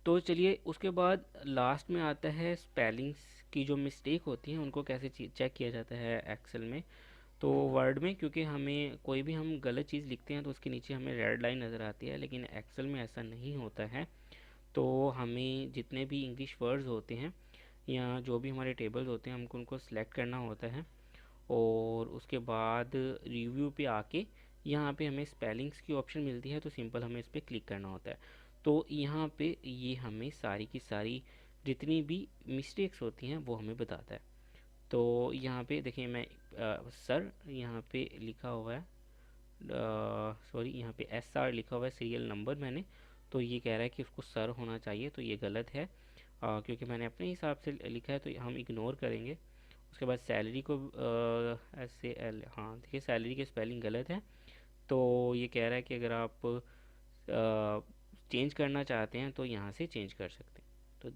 तो चलिए उसके बाद लास्ट में आता है स्पेलिंग्स की जो मिस्टेक होती हैं उनको कैसे चेक किया जाता है एक्सेल में। तो वर्ड में क्योंकि हमें कोई भी हम गलत चीज़ लिखते हैं तो उसके नीचे हमें रेड लाइन नज़र आती है, लेकिन एक्सेल में ऐसा नहीं होता है। तो हमें जितने भी इंग्लिश वर्ड्स होते हैं या जो भी हमारे टेबल्स होते हैं हमको उनको सेलेक्ट करना होता है, और उसके बाद रिव्यू पे आके यहाँ पे हमें स्पेलिंग्स की ऑप्शन मिलती है, तो सिंपल हमें इस पर क्लिक करना होता है। तो यहाँ पे ये हमें सारी की सारी जितनी भी मिस्टेक्स होती हैं वो हमें बताता है। तो यहाँ पे देखिए मैं सर यहाँ पे लिखा हुआ है, सॉरी यहाँ पे एस आर लिखा हुआ है सीरियल नंबर मैंने, तो ये कह रहा है कि उसको सर होना चाहिए, तो ये गलत है। क्योंकि मैंने अपने हिसाब से लिखा है तो हम इग्नोर करेंगे। उसके बाद सैलरी को एस ए एल, हाँ देखिए सैलरी की स्पेलिंग गलत है। तो ये कह रहा है कि अगर आप चेंज करना चाहते हैं तो यहाँ से चेंज कर सकते हैं। तो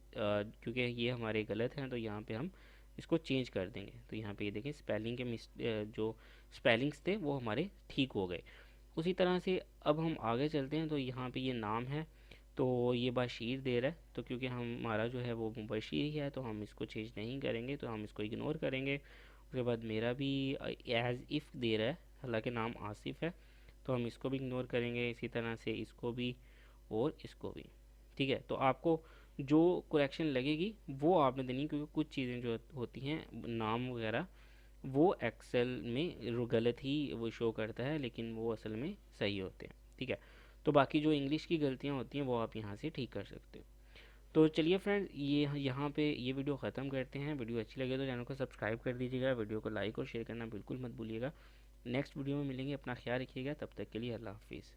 क्योंकि ये हमारे गलत हैं तो यहाँ पे हम इसको चेंज कर देंगे। तो यहाँ पे ये देखें स्पेलिंग के जो स्पेलिंग्स थे वो हमारे ठीक हो गए। उसी तरह से अब हम आगे चलते हैं, तो यहाँ पे ये नाम है, तो ये बशीर दे रहा है, तो क्योंकि हमारा जो है वो मुबशिर ही है तो हम इसको चेंज नहीं करेंगे, तो हम इसको इग्नोर करेंगे। उसके बाद मेरा भी एज इफ़ दे रहा है, हालांकि नाम आसिफ है, तो हम इसको भी इग्नोर करेंगे। इसी तरह से इसको भी और इसको भी। ठीक है, तो आपको जो करेक्शन लगेगी वो आपने देनी, क्योंकि कुछ चीज़ें जो होती हैं नाम वगैरह वो एक्सेल में गलत ही वो शो करता है, लेकिन वो असल में सही होते हैं। ठीक है, तो बाकी जो इंग्लिश की गलतियाँ होती हैं वो आप यहाँ से ठीक कर सकते हो। तो चलिए फ्रेंड्स, ये यहाँ पे ये वीडियो ख़त्म करते हैं। वीडियो अच्छी लगे तो चैनल को सब्सक्राइब कर दीजिएगा, वीडियो को लाइक और शेयर करना बिल्कुल मत भूलिएगा। नेक्स्ट वीडियो में मिलेंगे, अपना ख्याल रखिएगा, तब तक के लिए अल्लाह हाफिज़।